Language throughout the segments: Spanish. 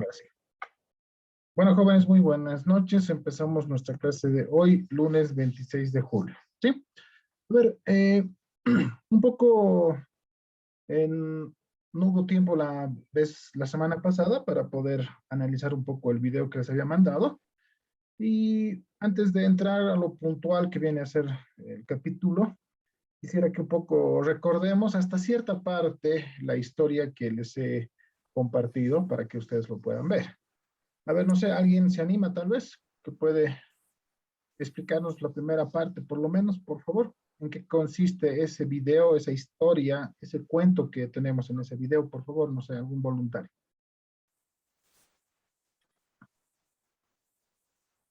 Ahora sí. Bueno, jóvenes, muy buenas noches. Empezamos nuestra clase de hoy, lunes 26 de julio. ¿Sí? A ver, un poco, no hubo tiempo la semana pasada para poder analizar un poco el video que les había mandado. Y antes de entrar a lo puntual que viene a ser el capítulo, quisiera que un poco recordemos hasta cierta parte la historia que les he compartido para que ustedes lo puedan ver. A ver, no sé, ¿alguien se anima tal vez que puede explicarnos la primera parte, por lo menos, por favor? ¿En qué consiste ese video, esa historia, ese cuento que tenemos en ese video? Por favor, no sé, algún voluntario.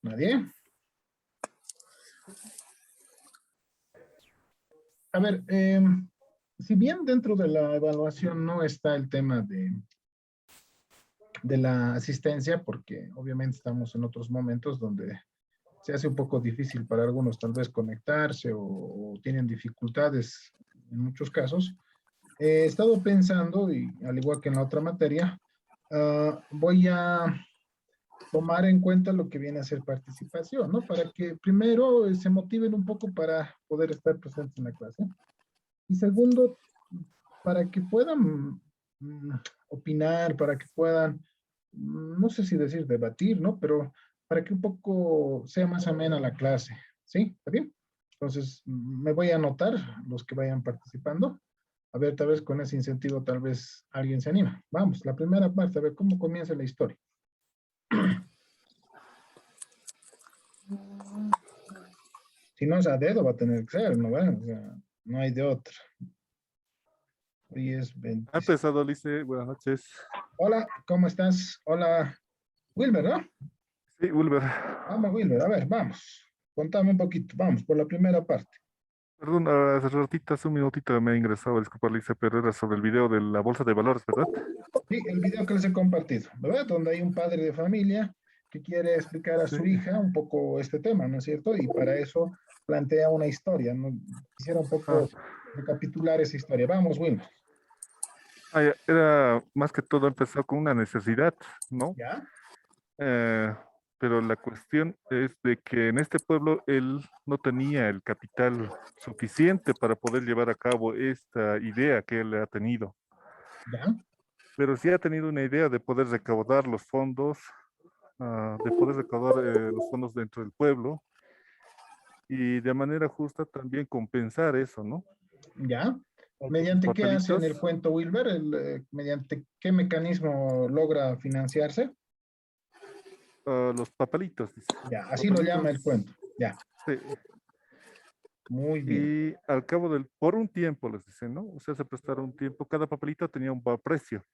¿Nadie? A ver, si bien dentro de la evaluación no está el tema de la asistencia, porque obviamente estamos en otros momentos donde se hace un poco difícil para algunos tal vez conectarse o tienen dificultades en muchos casos. He estado pensando, y al igual que en la otra materia, voy a tomar en cuenta lo que viene a ser participación, ¿no? Para que primero se motiven un poco para poder estar presentes en la clase. Y segundo, para que puedan opinar, para que puedan, no sé si decir debatir, ¿no? Pero para que un poco sea más amena la clase, ¿sí? ¿Está bien? Entonces, me voy a anotar los que vayan participando. A ver, tal vez con ese incentivo, tal vez alguien se anima. Vamos, la primera parte, a ver cómo comienza la historia. Si no es a dedo, va a tener que ser, ¿no? Bueno, o sea, no hay de otra. Hoy es Ha 20. empezado, Lice. Buenas noches. Hola, ¿cómo estás? Hola, Wilmer, ¿no? Sí, Wilber. Vamos, Wilmer, a ver, vamos. Contame un poquito, vamos, por la primera parte. Perdón, hace ratito, hace un minutito me he ingresado, disculpa, Lice, pero era sobre el video de la bolsa de valores, ¿verdad? Sí, el video que les he compartido, ¿verdad? Donde hay un padre de familia que quiere explicar a Sí. su hija un poco este tema, ¿no es cierto? Y para eso plantea una historia, ¿no? Quisiera un Ah, poco recapitular esa historia. Vamos, Wilmer. ya, era más que todo empezó con una necesidad, ¿no? ¿Ya? Eh, pero la cuestión es de que en este pueblo él no tenía el capital suficiente para poder llevar a cabo esta idea que él ha tenido. ¿Ya? Pero sí ha tenido una idea de poder recaudar los fondos, de poder recaudar los fondos dentro del pueblo y de manera justa también compensar eso, ¿no? ¿Ya? Los ¿Mediante qué hace en papelitos, el cuento Wilber? ¿Mediante qué mecanismo logra financiarse? los papelitos, dice. Ya, así lo llama Papelitos, el cuento. Ya, sí. muy bien. Y al cabo por un tiempo les dicen, ¿no? O sea, se prestaron un tiempo, cada papelito tenía un precio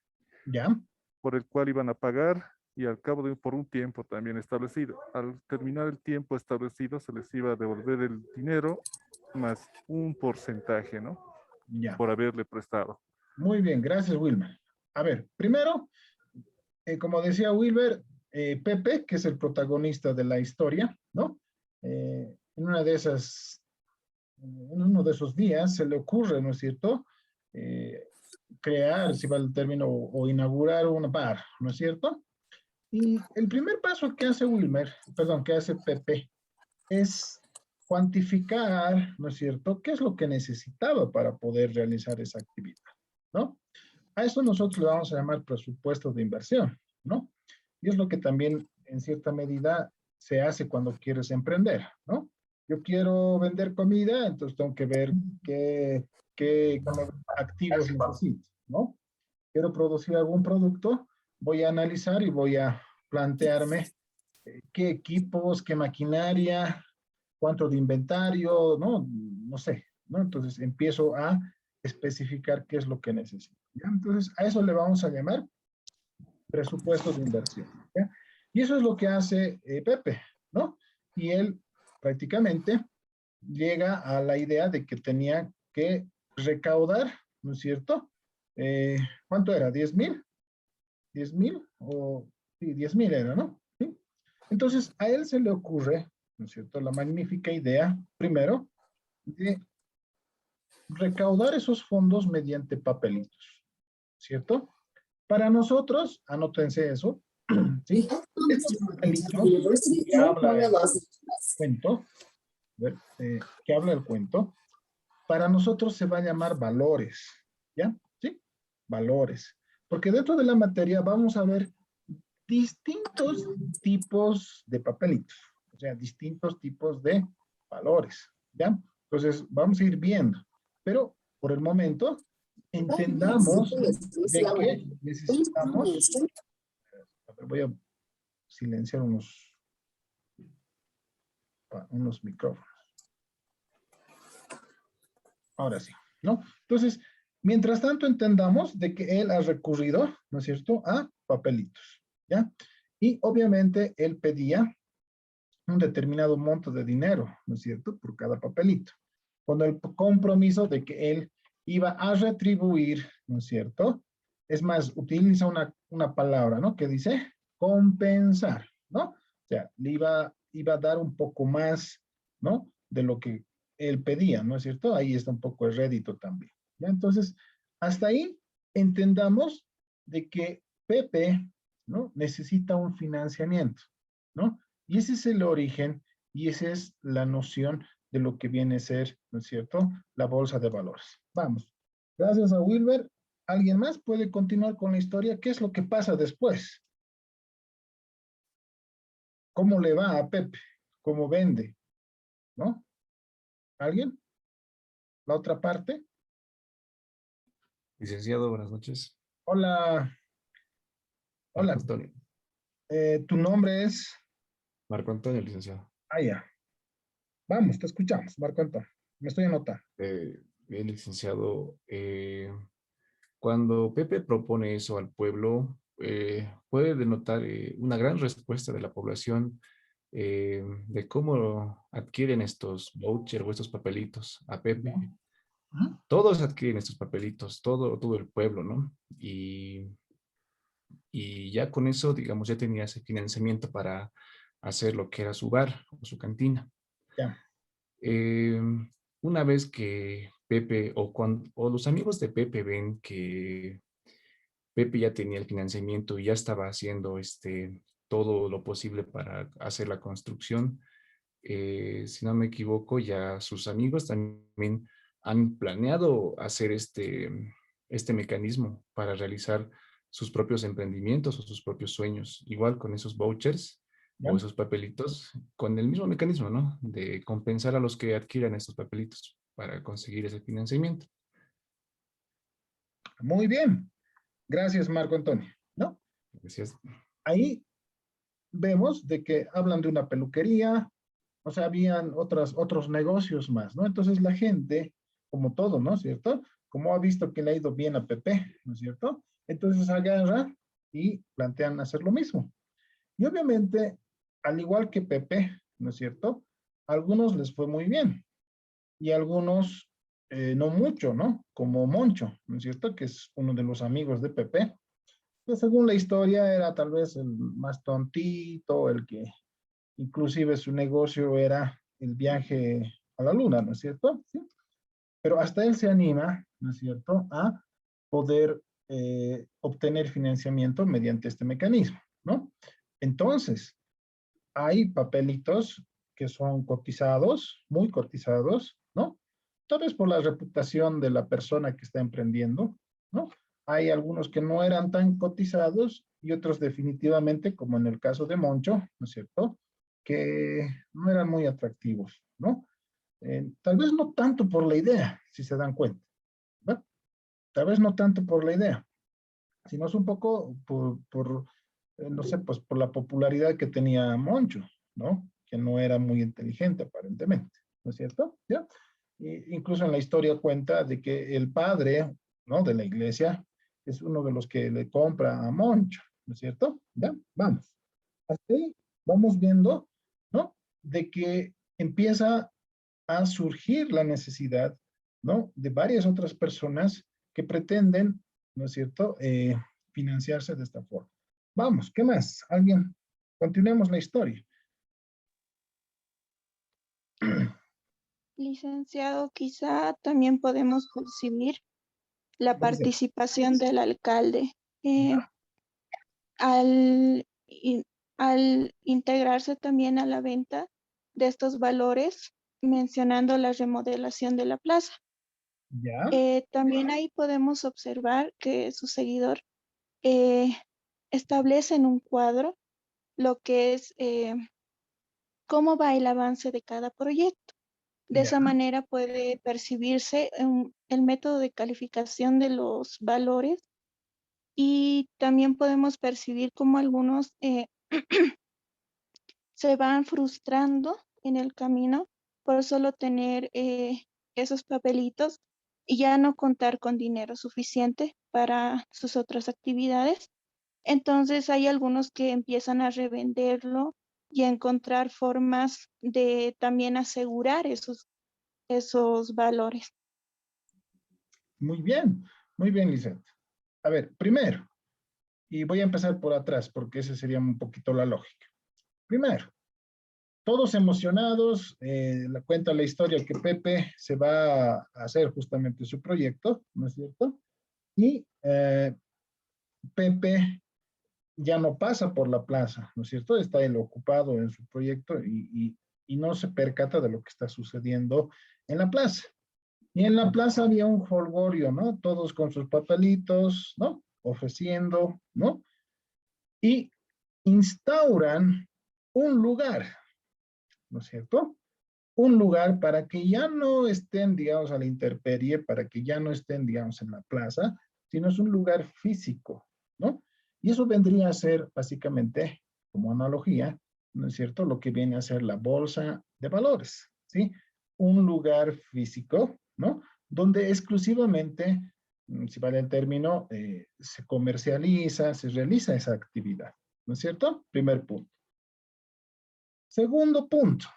¿Ya? por el cual iban a pagar y al cabo por un tiempo también establecido. Al terminar el tiempo establecido se les iba a devolver el dinero más un porcentaje, ¿no? Ya. Por haberle prestado. Muy bien, gracias Wilmer. A ver, primero, como decía Wilber, Pepe, que es el protagonista de la historia, ¿no? En una de esas, en uno de esos días se le ocurre, ¿no es cierto? Crear, si va el término, o inaugurar un bar, ¿no es cierto? Y el primer paso que hace Wilmer, perdón, que hace Pepe, es cuantificar, ¿no es cierto?, qué es lo que necesitaba para poder realizar esa actividad, ¿no? A eso nosotros le vamos a llamar presupuesto de inversión, ¿no? Y es lo que también en cierta medida se hace cuando quieres emprender, ¿no? Yo quiero vender comida, entonces tengo que ver qué activos necesito, ¿no? Quiero producir algún producto, voy a analizar y voy a plantearme qué equipos, qué maquinaria, cuánto de inventario, ¿no? No sé, ¿no? Entonces empiezo a especificar qué es lo que necesito. ¿Ya? Entonces a eso le vamos a llamar presupuesto de inversión. ¿Ya? Y eso es lo que hace Pepe, ¿no? Y él prácticamente llega a la idea de que tenía que recaudar, ¿no es cierto? ¿Cuánto era? ¿10,000? ¿10,000? O sí, 10,000 era, ¿no? ¿Sí? Entonces a él se le ocurre, ¿no es cierto?, la magnífica idea, primero, de recaudar esos fondos mediante papelitos, ¿cierto? Para nosotros, anótense eso, ¿Sí? Estos papelitos que habla el cuento, a ver, que habla el cuento, para nosotros se va a llamar valores, ¿ya? ¿Sí? Valores. Porque dentro de la materia vamos a ver distintos tipos de papelitos, o sea, distintos tipos de valores, ¿ya? Entonces, vamos a ir viendo, pero por el momento, entendamos de que necesitamos, a ver, voy a silenciar unos micrófonos. Ahora sí, ¿no? Entonces, mientras tanto entendamos de que él ha recurrido, ¿no es cierto?, a papelitos, ¿ya? Y obviamente él pedía un determinado monto de dinero, ¿no es cierto?, por cada papelito, con el compromiso de que él iba a retribuir, ¿no es cierto? Es más, utiliza una palabra, ¿no?, que dice compensar, ¿no? O sea, le iba a dar un poco más, ¿no?, de lo que él pedía, ¿no es cierto? Ahí está un poco el rédito también, ¿ya? Entonces, hasta ahí entendamos de que Pepe, ¿no?, necesita un financiamiento, ¿no? Y ese es el origen y esa es la noción de lo que viene a ser, ¿no es cierto?, la bolsa de valores. Vamos. Gracias a Wilber. ¿Alguien más puede continuar con la historia? ¿Qué es lo que pasa después? ¿Cómo le va a Pepe? ¿Cómo vende? ¿No? ¿Alguien? ¿La otra parte? Licenciado, buenas noches. Hola. Marco Hola. Antonio. ¿Tu nombre es? Marco Antonio, licenciado. Ah, ya. Vamos, te escuchamos, Marco Antonio. Me estoy anotando. Bien, licenciado. Cuando Pepe propone eso al pueblo, puede denotar una gran respuesta de la población de cómo adquieren estos vouchers o estos papelitos a ¿Ya? Pepe. Ajá. Todos adquieren estos papelitos, todo el pueblo, ¿no? Y ya con eso, digamos, ya tenía ese financiamiento para hacer lo que era su bar o su cantina. Ya. Eh, una vez que Pepe o los amigos de Pepe ven que Pepe ya tenía el financiamiento y ya estaba haciendo todo lo posible para hacer la construcción, si no me equivoco, ya sus amigos también han planeado hacer este mecanismo para realizar sus propios emprendimientos o sus propios sueños, igual con esos vouchers o Ya. esos papelitos, con el mismo mecanismo, ¿no? De compensar a los que adquieran estos papelitos para conseguir ese financiamiento. Muy bien. Gracias, Marco Antonio. ¿No? Gracias. Ahí vemos de que hablan de una peluquería, o sea, habían otros negocios más, ¿no? Entonces la gente, como todo, ¿no es cierto? Como ha visto que le ha ido bien a Pepe, ¿no es cierto? Entonces agarra y plantean hacer lo mismo. Y obviamente, al igual que Pepe, ¿no es cierto? A algunos les fue muy bien y a algunos no mucho, ¿no? Como Moncho, ¿no es cierto? Que es uno de los amigos de Pepe, que según la historia era tal vez el más tontito, el que inclusive su negocio era el viaje a la luna, ¿no es cierto? ¿Sí? Pero hasta él se anima, ¿no es cierto?, a poder obtener financiamiento mediante este mecanismo, ¿no? Entonces, hay papelitos que son cotizados, muy cotizados, ¿no? Tal vez por la reputación de la persona que está emprendiendo, ¿no? Hay algunos que no eran tan cotizados y otros definitivamente, como en el caso de Moncho, ¿no es cierto?, que no eran muy atractivos, ¿no? Tal vez no tanto por la idea, si se dan cuenta, ¿no? Tal vez no tanto por la idea, sino es un poco no sé, pues por la popularidad que tenía Moncho, ¿no? Que no era muy inteligente aparentemente, ¿no es cierto? ¿Ya? Incluso en la historia cuenta de que el padre, ¿no?, de la iglesia es uno de los que le compra a Moncho, ¿no es cierto? ¿Ya? Vamos. Hasta ahí vamos viendo, ¿no?, de que empieza a surgir la necesidad, ¿no?, de varias otras personas que pretenden, ¿no es cierto?, financiarse de esta forma. Vamos, ¿qué más? ¿Alguien? Continuemos la historia. Licenciado, quizá también podemos percibir la Dice, participación del alcalde. ¿ya? Al al integrarse también a la venta de estos valores, mencionando la remodelación de la plaza. ¿Ya? También ahí podemos observar que su seguidor eh, establece en un cuadro lo que es cómo va el avance de cada proyecto. De ¿Ya? esa manera puede percibirse el método de calificación de los valores y también podemos percibir cómo algunos se van frustrando en el camino por solo tener esos papelitos y ya no contar con dinero suficiente para sus otras actividades. Entonces hay algunos que empiezan a revenderlo y a encontrar formas de también asegurar esos valores. Muy bien, Lisette. A ver, primero, y voy a empezar por atrás porque esa sería un poquito la lógica. Primero, todos emocionados, cuenta la historia que Pepe se va a hacer justamente su proyecto, ¿no es cierto? Y Pepe ya no pasa por la plaza, ¿no es cierto? Está él ocupado en su proyecto y no se percata de lo que está sucediendo en la plaza. Y en la plaza había un jolgorio, ¿no? Todos con sus papelitos, ¿no? Ofreciendo, ¿no? Y instauran un lugar, ¿no es cierto? Un lugar para que ya no estén, digamos, a la intemperie, para que ya no estén, digamos, en la plaza, sino es un lugar físico, ¿no? Y eso vendría a ser básicamente, como analogía, ¿no es cierto? Lo que viene a ser la bolsa de valores, ¿sí? Un lugar físico, ¿no? Donde exclusivamente, si vale el término, se comercializa, se realiza esa actividad, ¿no es cierto? Primer punto. Segundo punto,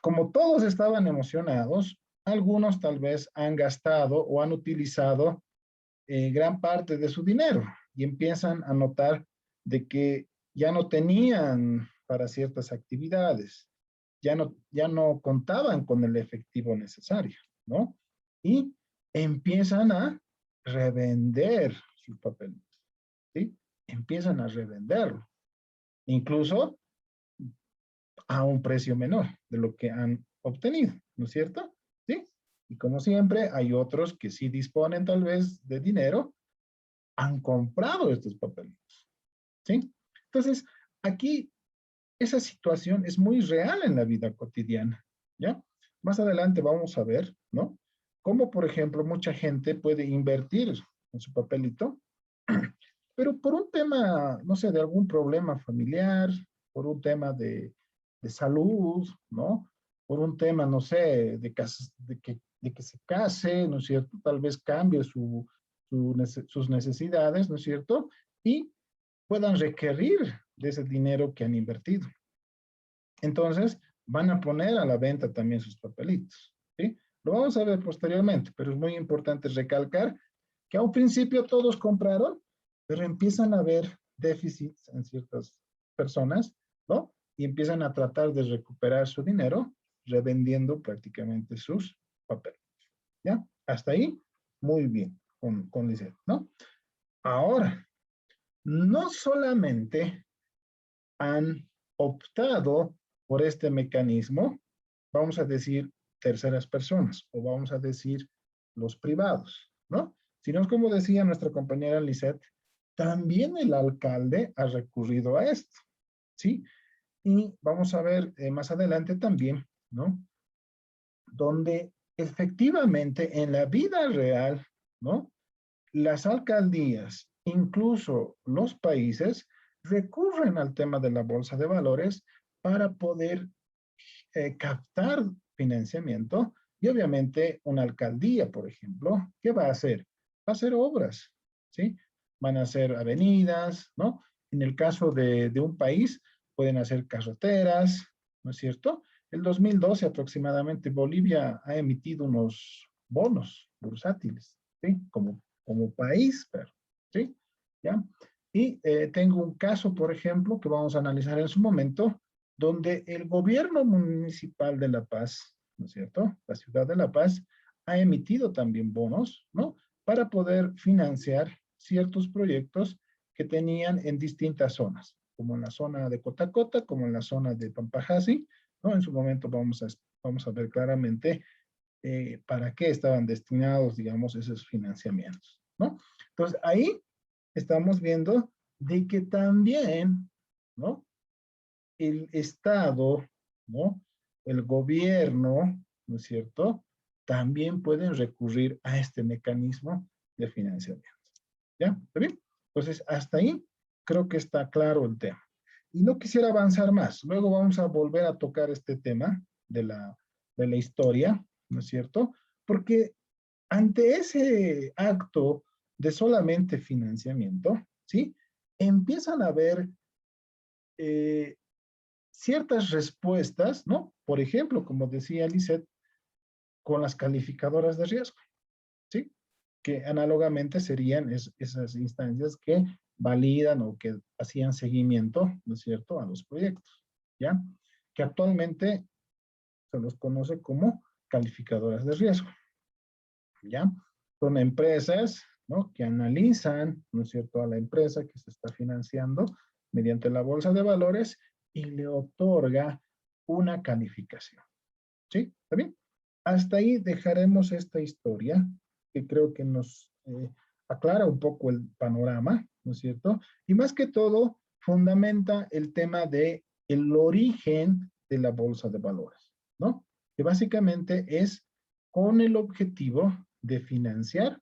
como todos estaban emocionados, algunos tal vez han gastado o han utilizado gran parte de su dinero y empiezan a notar de que ya no tenían para ciertas actividades, ya no contaban con el efectivo necesario, ¿no? Y empiezan a revender sus papeles, ¿sí? Empiezan a revenderlo, incluso a un precio menor de lo que han obtenido, ¿no es cierto? ¿Sí? Y como siempre, hay otros que sí disponen tal vez de dinero, han comprado estos papelitos, ¿sí? Entonces, aquí esa situación es muy real en la vida cotidiana, ¿ya? Más adelante vamos a ver, ¿no? Cómo, por ejemplo, mucha gente puede invertir en su papelito, pero por un tema, no sé, de algún problema familiar, por un tema de salud, ¿no? Por un tema, no sé, de que se case, ¿no es cierto? Tal vez cambie sus necesidades, ¿no es cierto? Y puedan requerir de ese dinero que han invertido. Entonces, van a poner a la venta también sus papelitos, ¿sí? Lo vamos a ver posteriormente, pero es muy importante recalcar que a un principio todos compraron, pero empiezan a haber déficits en ciertas personas, ¿no? Y empiezan a tratar de recuperar su dinero revendiendo prácticamente sus papeles, ¿ya? Hasta ahí, muy bien, con Lisette, ¿no? Ahora, no solamente han optado por este mecanismo, vamos a decir terceras personas o vamos a decir los privados, ¿no? Sino es como decía nuestra compañera Lisette, también el alcalde ha recurrido a esto, ¿sí? Y vamos a ver más adelante también, ¿no? Donde efectivamente en la vida real, ¿no? Las alcaldías, incluso los países, recurren al tema de la bolsa de valores para poder captar financiamiento y obviamente una alcaldía, por ejemplo, ¿qué va a hacer? Va a hacer obras, ¿sí? Van a hacer avenidas, ¿no? En el caso de un país, pueden hacer carreteras, ¿no es cierto? El 2012 aproximadamente Bolivia ha emitido unos bonos bursátiles, ¿sí? Como país, pero, ¿sí? ¿Ya? Y tengo un caso, por ejemplo, que vamos a analizar en su momento, donde el gobierno municipal de La Paz, ¿no es cierto? La ciudad de La Paz ha emitido también bonos, ¿no? Para poder financiar ciertos proyectos que tenían en distintas zonas, como en la zona de Cotacota, como en la zona de Pampajasi, ¿no? En su momento vamos a ver claramente para qué estaban destinados, digamos, esos financiamientos, ¿no? Entonces, ahí estamos viendo de que también, ¿no? El Estado, ¿no? El gobierno, ¿no es cierto? También pueden recurrir a este mecanismo de financiamiento. ¿Ya? ¿Está bien? Entonces, hasta ahí creo que está claro el tema. Y no quisiera avanzar más. Luego vamos a volver a tocar este tema de la historia, ¿no es cierto? Porque ante ese acto de solamente financiamiento, ¿sí? Empiezan a haber ciertas respuestas, ¿no? Por ejemplo, como decía Lisette, con las calificadoras de riesgo, ¿sí? Que análogamente serían esas instancias que validan o que hacían seguimiento, ¿no es cierto?, a los proyectos, ¿ya? Que actualmente se los conoce como calificadoras de riesgo, ¿ya? Son empresas, ¿no?, que analizan, ¿no es cierto?, a la empresa que se está financiando mediante la bolsa de valores y le otorga una calificación, ¿sí? ¿Está bien? Hasta ahí dejaremos esta historia que creo que nos aclara un poco el panorama, ¿no es cierto? Y más que todo, fundamenta el tema de el origen de la bolsa de valores, ¿no? Que básicamente es con el objetivo de financiar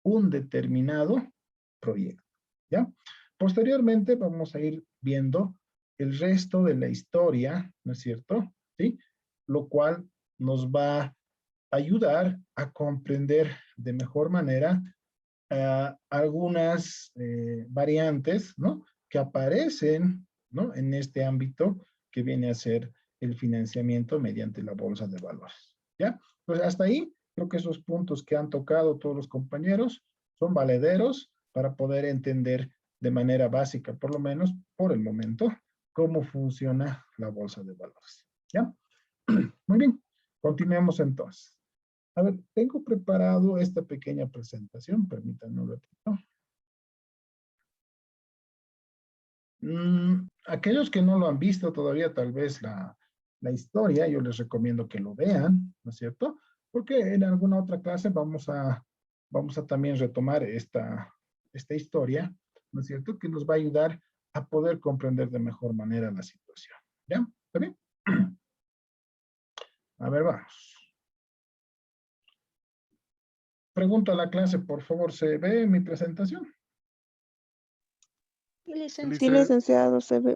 un determinado proyecto, ¿ya? Posteriormente vamos a ir viendo el resto de la historia, ¿no es cierto? ¿Sí? Lo cual nos va a ayudar a comprender de mejor manera algunas variantes, ¿no?, que aparecen, ¿no?, en este ámbito que viene a ser el financiamiento mediante la bolsa de valores, ¿ya? Pues hasta ahí, creo que esos puntos que han tocado todos los compañeros son valederos para poder entender de manera básica, por lo menos por el momento, cómo funciona la bolsa de valores, ¿ya? Muy bien, continuemos entonces. A ver, tengo preparado esta pequeña presentación, permítanme un ratito. Aquellos que no lo han visto todavía, tal vez la historia, yo les recomiendo que lo vean, ¿no es cierto? Porque en alguna otra clase vamos a también retomar esta historia, ¿no es cierto? Que nos va a ayudar a poder comprender de mejor manera la situación. ¿Ya? ¿Está bien? A ver, vamos. Pregunto a la clase, por favor, ¿se ve mi presentación? Sí, Dice, licenciado, se ve.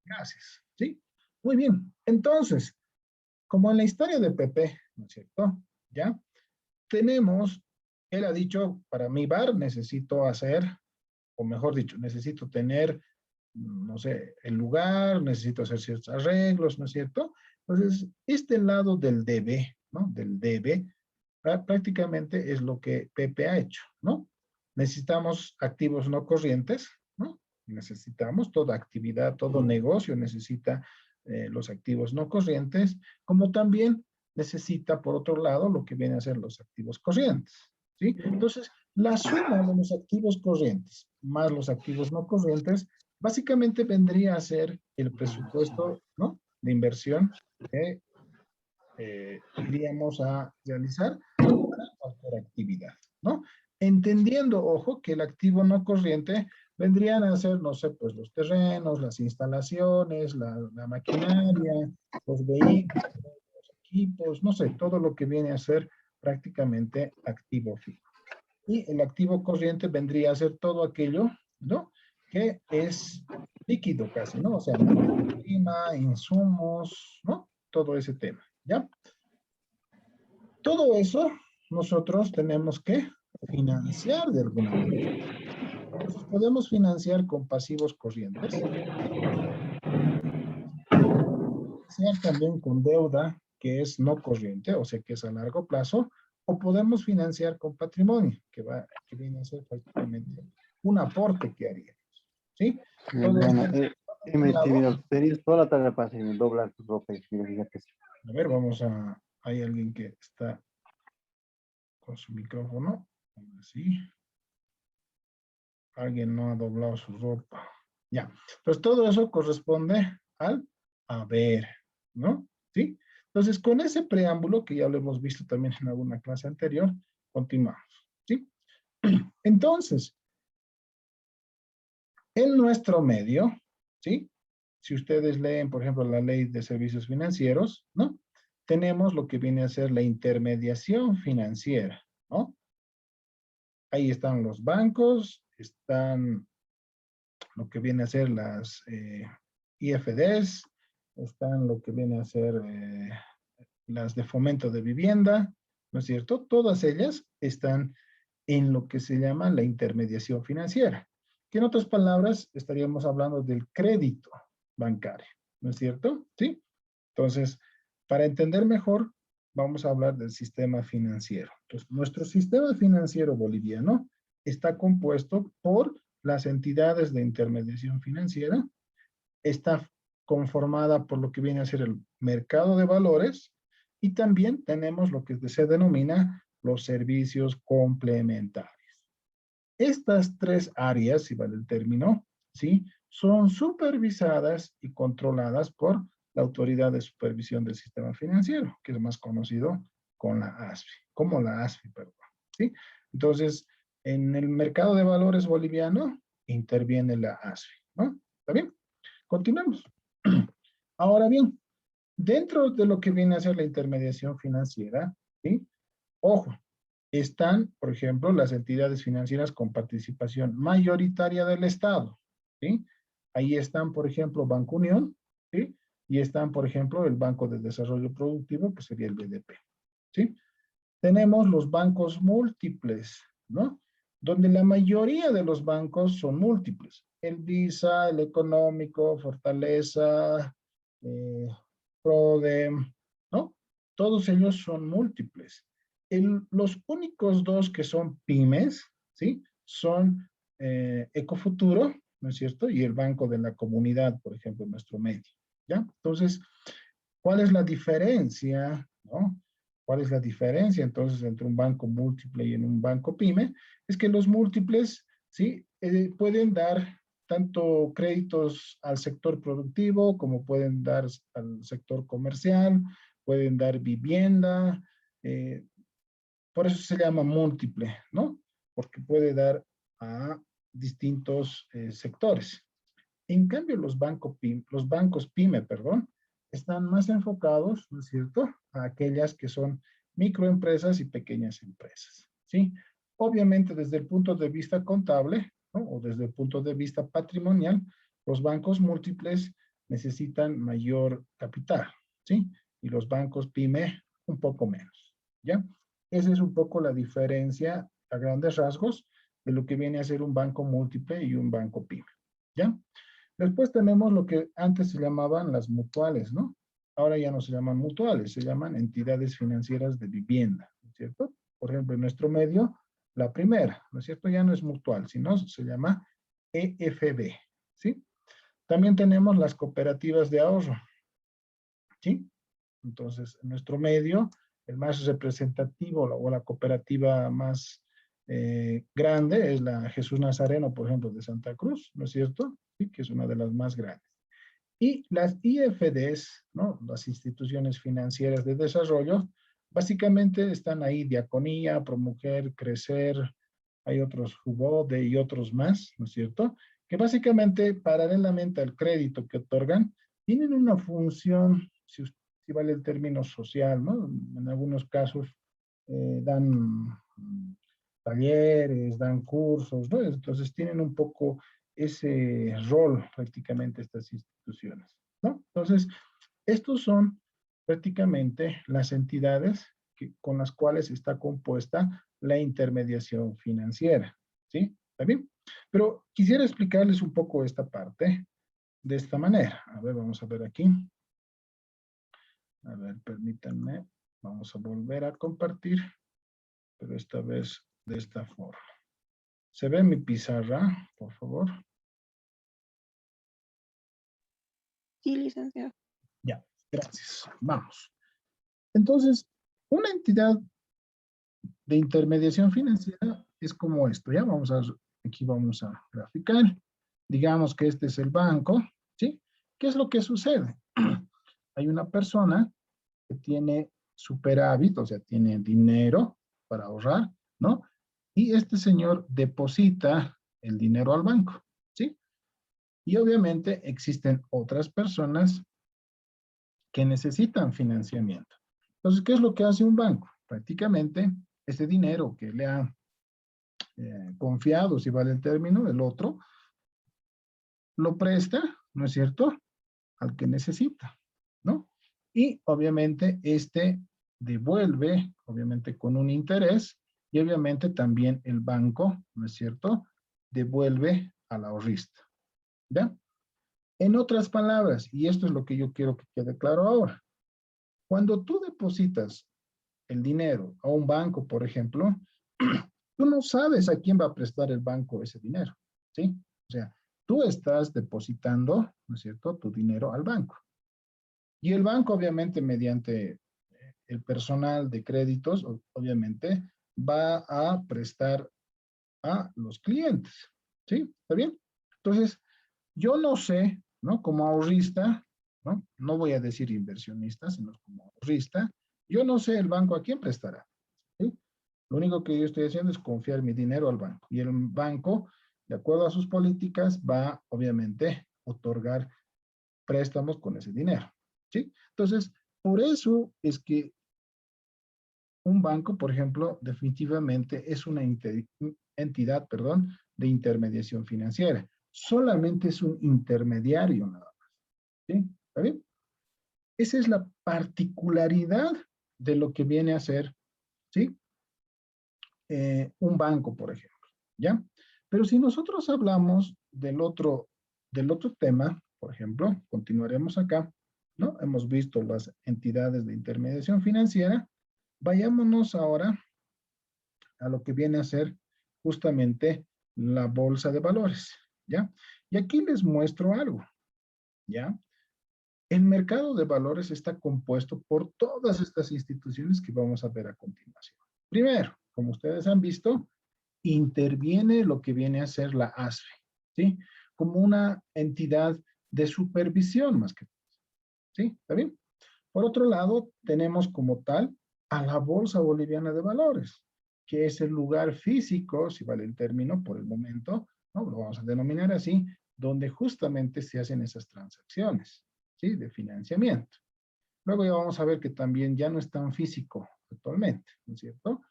Gracias. ¿Sí? Muy bien. Entonces, como en la historia de Pepe, ¿no es cierto? ¿Ya? Tenemos, él ha dicho, para mi bar necesito hacer, o mejor dicho, necesito tener, no sé, el lugar, necesito hacer ciertos arreglos, ¿no es cierto? Entonces, este lado del debe, ¿no? Del debe, prácticamente es lo que Pepe ha hecho, ¿no? Necesitamos activos no corrientes, ¿no? Necesitamos toda actividad, todo negocio necesita los activos no corrientes, como también necesita, por otro lado, lo que vienen a ser los activos corrientes, ¿sí? Entonces, la suma de los activos corrientes más los activos no corrientes, básicamente vendría a ser el presupuesto, ¿no?, de inversión que iríamos a realizar para cualquier actividad, ¿no? Entendiendo, ojo, que el activo no corriente vendrían a ser, no sé, pues los terrenos, las instalaciones, la maquinaria, los vehículos, los equipos, no sé, todo lo que viene a ser prácticamente activo fijo. Y el activo corriente vendría a ser todo aquello, ¿no?, que es líquido casi, ¿no? O sea, materia prima, insumos, ¿no? Todo ese tema, ¿ya? Todo eso nosotros tenemos que financiar de alguna manera. Entonces podemos financiar con pasivos corrientes, financiar también con deuda que es no corriente, o sea que es a largo plazo, o podemos financiar con patrimonio, que viene a ser prácticamente un aporte que haríamos, ¿sí? Todo Bueno, esto me lado, sería toda la tarde para hacer doblar tu ropa y fíjate. a ver, hay alguien que está con su micrófono, así. Alguien no ha doblado su ropa. Ya. Entonces, todo eso corresponde al haber, ¿no? ¿Sí? Entonces, con ese preámbulo, que ya lo hemos visto también en alguna clase anterior, continuamos, ¿sí? Entonces, en nuestro medio, ¿sí? Si ustedes leen, por ejemplo, la ley de servicios financieros, ¿no? Tenemos lo que viene a ser la intermediación financiera, ¿no? Ahí están los bancos, están lo que viene a ser las IFDs, están lo que viene a ser las de fomento de vivienda, ¿no es cierto? Todas ellas están en lo que se llama la intermediación financiera, que en otras palabras estaríamos hablando del crédito bancario, ¿no es cierto? ¿Sí? Entonces, para entender mejor, vamos a hablar del sistema financiero. Entonces, nuestro sistema financiero boliviano está compuesto por las entidades de intermediación financiera, está conformada por lo que viene a ser el mercado de valores y también tenemos lo que se denomina los servicios complementarios. Estas tres áreas, si vale el término, ¿sí? Son supervisadas y controladas por la Autoridad de Supervisión del Sistema Financiero, que es más conocido con la ASFI, como la ASFI, perdón, ¿sí? Entonces, en el mercado de valores boliviano interviene la ASFI, ¿no? ¿Está bien? Continuemos. Ahora bien, dentro de lo que viene a ser la intermediación financiera, ¿sí? Ojo, están, por ejemplo, las entidades financieras con participación mayoritaria del Estado, ¿sí? Ahí están, por ejemplo, Banco Unión, ¿sí? Y están, por ejemplo, el Banco de Desarrollo Productivo, que sería el BDP, ¿sí? Tenemos los bancos múltiples, ¿no? Donde la mayoría de los bancos son múltiples. El Visa, el Económico, Fortaleza, Prodem, ¿no? Todos ellos son múltiples. Los únicos dos que son pymes, ¿sí? Son Ecofuturo, ¿no es cierto? Y el Banco de la Comunidad, por ejemplo, en nuestro medio, ¿ya? Entonces, ¿cuál es la diferencia, no? ¿Cuál es la diferencia entonces entre un banco múltiple y en un banco pyme? Es que los múltiples, ¿sí? Pueden dar tanto créditos al sector productivo como pueden dar al sector comercial, pueden dar vivienda, por eso se llama múltiple, ¿no? Porque puede dar a distintos sectores. En cambio, los bancos PYME, perdón, están más enfocados, ¿no es cierto?, a aquellas que son microempresas y pequeñas empresas, ¿sí? Obviamente, desde el punto de vista contable, ¿no? O desde el punto de vista patrimonial, los bancos múltiples necesitan mayor capital, ¿sí? Y los bancos PYME un poco menos, ¿ya? Esa es un poco la diferencia a grandes rasgos de lo que viene a ser un banco múltiple y un banco PYME, ¿ya? Después tenemos lo que antes se llamaban las mutuales, ¿no? Ahora ya no se llaman mutuales, se llaman entidades financieras de vivienda, ¿no es cierto? Por ejemplo, en nuestro medio, la primera, ¿no es cierto? Ya no es mutual, sino se llama EFB, ¿sí? También tenemos las cooperativas de ahorro, ¿sí? Entonces, en nuestro medio, el más representativo o la cooperativa más grande es la Jesús Nazareno, por ejemplo, de Santa Cruz, ¿no es cierto? Sí, que es una de las más grandes. Y las IFDs, ¿no? Las instituciones financieras de desarrollo, básicamente están ahí Diaconía, Promujer, Crecer, hay otros Jubode y otros más, ¿no es cierto? Que básicamente, paralelamente al crédito que otorgan, tienen una función, si vale el término social, ¿no? En algunos casos dan talleres, dan cursos, ¿no? Entonces tienen un poco ese rol prácticamente estas instituciones, ¿no? Entonces, estos son prácticamente las entidades con las cuales está compuesta la intermediación financiera, ¿sí? ¿Está bien? Pero quisiera explicarles un poco esta parte de esta manera. A ver, vamos a ver aquí. A ver, permítanme. Vamos a volver a compartir, pero esta vez de esta forma. ¿Se ve mi pizarra, por favor? Sí, licenciado. Ya, gracias. Vamos. Entonces, una entidad de intermediación financiera es como esto. Ya vamos a aquí vamos a graficar. Digamos que este es el banco, ¿sí? ¿Qué es lo que sucede? Hay una persona que tiene superávit, o sea, tiene dinero para ahorrar, ¿no? Y este señor deposita el dinero al banco, ¿sí? Y obviamente existen otras personas que necesitan financiamiento. Entonces, ¿qué es lo que hace un banco? Prácticamente ese dinero que le ha confiado, si vale el término, el otro, lo presta, ¿no es cierto?, al que necesita, ¿no? Y obviamente este devuelve, obviamente con un interés, y obviamente también el banco, ¿no es cierto?, devuelve al ahorrista, ¿ya? En otras palabras, y esto es lo que yo quiero que quede claro ahora, cuando tú depositas el dinero a un banco, por ejemplo, tú no sabes a quién va a prestar el banco ese dinero, ¿sí? O sea, tú estás depositando, ¿no es cierto?, tu dinero al banco. Y el banco, obviamente, mediante el personal de créditos, obviamente, va a prestar a los clientes, ¿sí? ¿Está bien? Entonces, yo no sé, ¿no? Como ahorrista, ¿no? No voy a decir inversionista, sino como ahorrista, yo no sé el banco a quién prestará, ¿sí? Lo único que yo estoy haciendo es confiar mi dinero al banco. Y el banco, de acuerdo a sus políticas, va, obviamente, a otorgar préstamos con ese dinero, ¿sí? Entonces, por eso es que un banco, por ejemplo, definitivamente es una entidad, perdón, de intermediación financiera. Solamente es un intermediario nada más, ¿sí? ¿Está bien? Esa es la particularidad de lo que viene a ser, ¿sí? Un banco, por ejemplo, ¿ya? Pero si nosotros hablamos del otro tema, por ejemplo, continuaremos acá, ¿no? Hemos visto las entidades de intermediación financiera. Vayámonos ahora a lo que viene a ser justamente la bolsa de valores, ¿ya? Y aquí les muestro algo, ¿ya? El mercado de valores está compuesto por todas estas instituciones que vamos a ver a continuación. Primero, como ustedes han visto, interviene lo que viene a ser la ASFE, ¿sí? Como una entidad de supervisión más que todo, ¿sí? ¿Está bien? Por otro lado, tenemos como tal a la Bolsa Boliviana de Valores, que es el lugar físico, si vale el término por el momento, ¿no? Lo vamos a denominar así, donde justamente se hacen esas transacciones, ¿sí? De financiamiento. Luego ya vamos a ver que también ya no es tan físico actualmente, ¿no es cierto?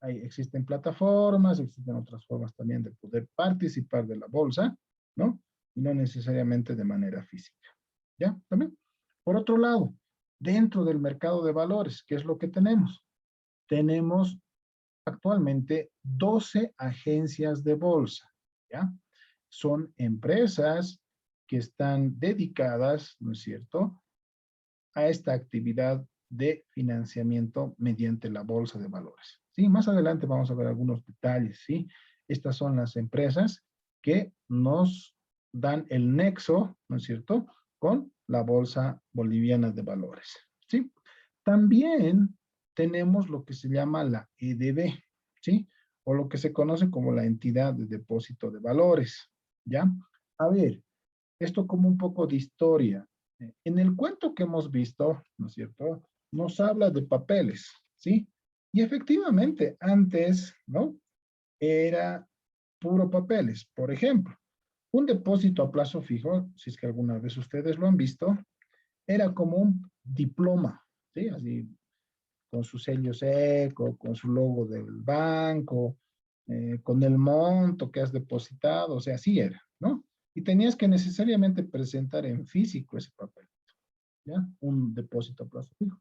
Ahí existen plataformas, existen otras formas también de poder participar de la bolsa, ¿no? Y no necesariamente de manera física, ¿ya? También. Por otro lado, dentro del mercado de valores, ¿qué es lo que tenemos? Tenemos actualmente 12 agencias de bolsa, ¿ya? Son empresas que están dedicadas, ¿no es cierto?, a esta actividad de financiamiento mediante la bolsa de valores. Sí, más adelante vamos a ver algunos detalles, ¿sí? Estas son las empresas que nos dan el nexo, ¿no es cierto?, con la bolsa boliviana de valores, ¿sí? También tenemos lo que se llama la EDB, ¿sí? O lo que se conoce como la entidad de depósito de valores, ¿ya? A ver, esto como un poco de historia. En el cuento que hemos visto, ¿no es cierto?, nos habla de papeles, ¿sí? Y efectivamente, antes, ¿no?, era puro papeles. Por ejemplo, un depósito a plazo fijo, si es que alguna vez ustedes lo han visto, era como un diploma, ¿sí? Así, con su sello seco, con su logo del banco, con el monto que has depositado, o sea, así era, ¿no? Y tenías que necesariamente presentar en físico ese papel, ¿ya? Un depósito a plazo fijo.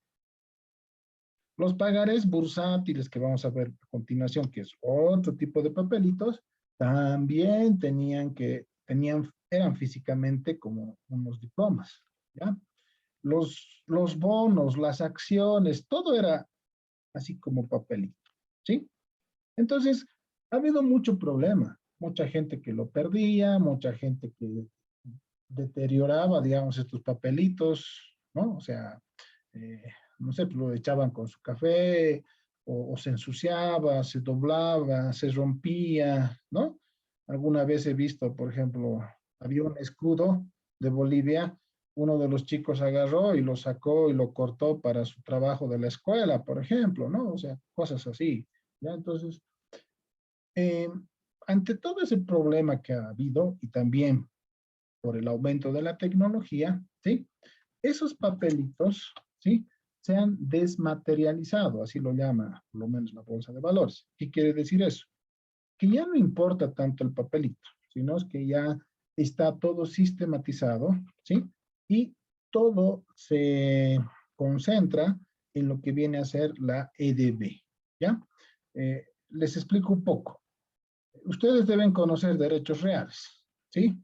Los pagarés bursátiles que vamos a ver a continuación, que es otro tipo de papelitos, también eran físicamente como unos diplomas, ¿ya? Los bonos, las acciones, todo era así como papelito, ¿sí? Entonces, ha habido mucho problema, mucha gente que lo perdía, mucha gente que deterioraba, digamos, estos papelitos, ¿no? O sea, eh, no sé, lo echaban con su café, o se ensuciaba, se doblaba, se rompía, ¿no? Alguna vez he visto, por ejemplo, había un escudo de Bolivia, uno de los chicos agarró y lo sacó y lo cortó para su trabajo de la escuela, por ejemplo, ¿no? O sea, cosas así, ¿ya? Entonces, eh, ante todo ese problema que ha habido y también por el aumento de la tecnología, ¿sí? Esos papelitos, ¿sí? Se han desmaterializado, así lo llama por lo menos la bolsa de valores. ¿Qué quiere decir eso? Que ya no importa tanto el papelito, sino es que ya está todo sistematizado, ¿sí? Y todo se concentra en lo que viene a ser la EDB, ¿ya? Les explico un poco. Ustedes deben conocer derechos reales, ¿sí?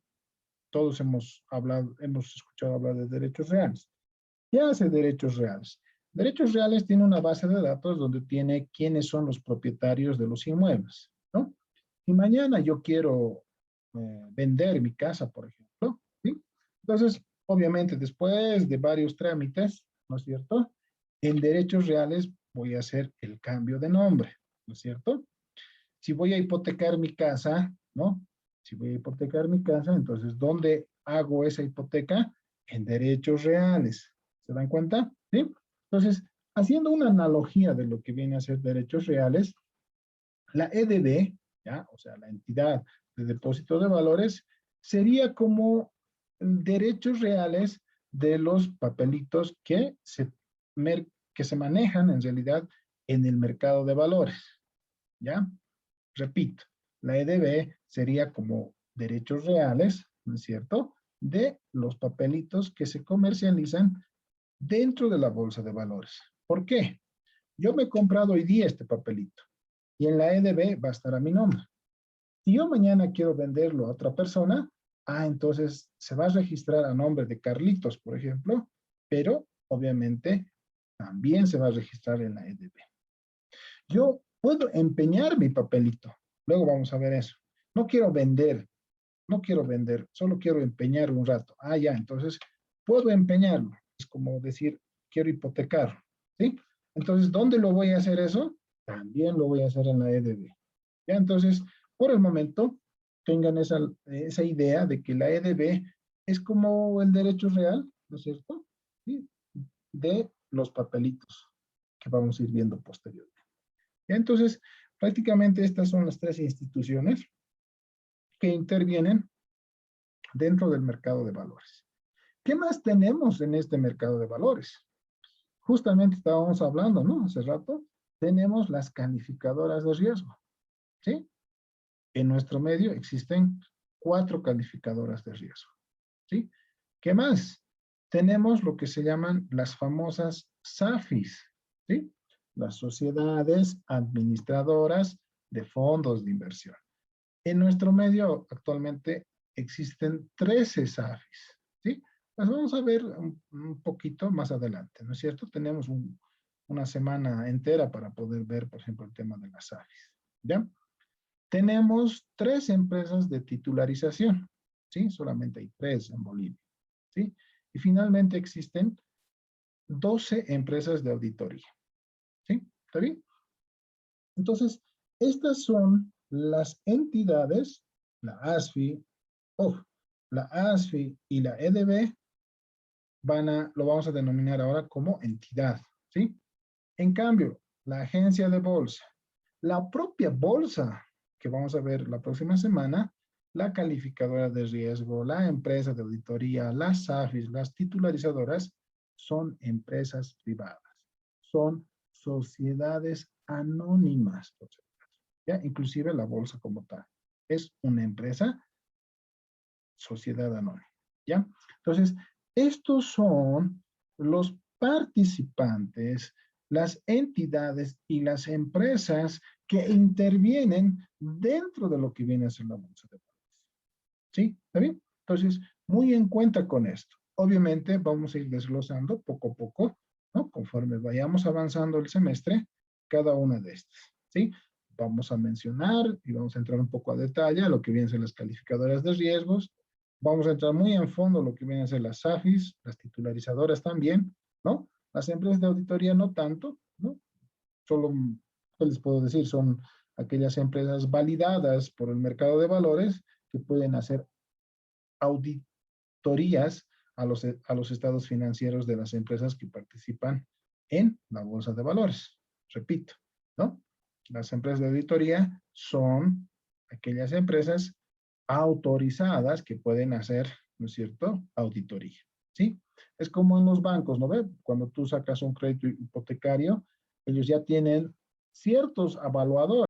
Todos hemos escuchado hablar de derechos reales. ¿Qué hace derechos reales? Derechos reales tiene una base de datos donde tiene quiénes son los propietarios de los inmuebles, ¿no? Y mañana yo quiero vender mi casa, por ejemplo, ¿sí? Entonces, obviamente, después de varios trámites, ¿no es cierto? En derechos reales voy a hacer el cambio de nombre, ¿no es cierto? Si voy a hipotecar mi casa, ¿no? Si voy a hipotecar mi casa, entonces, ¿dónde hago esa hipoteca? En derechos reales. ¿Se dan cuenta? ¿Sí? Entonces, haciendo una analogía de lo que viene a ser derechos reales, la EDB, ¿ya? O sea, la entidad de depósito de valores, sería como derechos reales de los papelitos que se manejan en realidad en el mercado de valores, ¿ya? Repito, la EDB sería como derechos reales, ¿no es cierto?, de los papelitos que se comercializan dentro de la bolsa de valores. ¿Por qué? Yo me he comprado hoy día este papelito y en la EDB va a estar a mi nombre. Si yo mañana quiero venderlo a otra persona, entonces se va a registrar a nombre de Carlitos, por ejemplo, pero obviamente también se va a registrar en la EDB. Yo puedo empeñar mi papelito. Luego vamos a ver eso. No quiero vender, solo quiero empeñar un rato. Ya, entonces puedo empeñarlo. Es como decir, quiero hipotecar, ¿sí? Entonces, ¿dónde lo voy a hacer eso? También lo voy a hacer en la EDB. Ya, entonces, por el momento, tengan esa idea de que la EDB es como el derecho real, ¿no es cierto? ¿Sí? De los papelitos que vamos a ir viendo posteriormente. ¿Ya? Entonces, prácticamente estas son las tres instituciones que intervienen dentro del mercado de valores. ¿Qué más tenemos en este mercado de valores? Justamente estábamos hablando, ¿no? Hace rato, tenemos las calificadoras de riesgo, ¿sí? En nuestro medio existen 4 calificadoras de riesgo, ¿sí? ¿Qué más? Tenemos lo que se llaman las famosas SAFIs, ¿sí? Las sociedades administradoras de fondos de inversión. En nuestro medio actualmente existen 13 SAFIs, ¿sí? Las vamos a ver un poquito más adelante, ¿no es cierto? Tenemos una semana entera para poder ver, por ejemplo, el tema de las SAFIs, ¿ya? Tenemos 3 empresas de titularización, ¿sí? Solamente hay 3 en Bolivia, ¿sí? Y finalmente existen 12 empresas de auditoría, ¿sí? ¿Está bien? Entonces, estas son las entidades, la ASFI, la ASFI y la EDB, lo vamos a denominar ahora como entidad, ¿sí? En cambio, la agencia de bolsa, la propia bolsa, que vamos a ver la próxima semana, la calificadora de riesgo, la empresa de auditoría, las SAFIs, las titularizadoras, son empresas privadas, son sociedades anónimas, ¿ya? Inclusive la bolsa como tal. Es una empresa, sociedad anónima, ¿ya? Entonces, estos son los participantes, las entidades y las empresas que intervienen dentro de lo que viene a ser la bolsa de valores. ¿Sí? ¿Está bien? Entonces, muy en cuenta con esto. Obviamente, vamos a ir desglosando poco a poco, ¿no? Conforme vayamos avanzando el semestre, cada una de estas, ¿sí? Vamos a mencionar y vamos a entrar un poco a detalle a lo que vienen a ser las calificadoras de riesgos. Vamos a entrar muy en fondo a lo que vienen a ser las SAFIs, las titularizadoras también, ¿no? Las empresas de auditoría no tanto, ¿no? Solo, ¿qué les puedo decir? Son aquellas empresas validadas por el mercado de valores que pueden hacer auditorías a los estados financieros de las empresas que participan en la bolsa de valores. Repito, ¿no? Las empresas de auditoría son aquellas empresas autorizadas que pueden hacer, ¿no es cierto?, auditoría, ¿sí? Es como en los bancos, ¿no ve? Cuando tú sacas un crédito hipotecario, ellos ya tienen ciertos evaluadores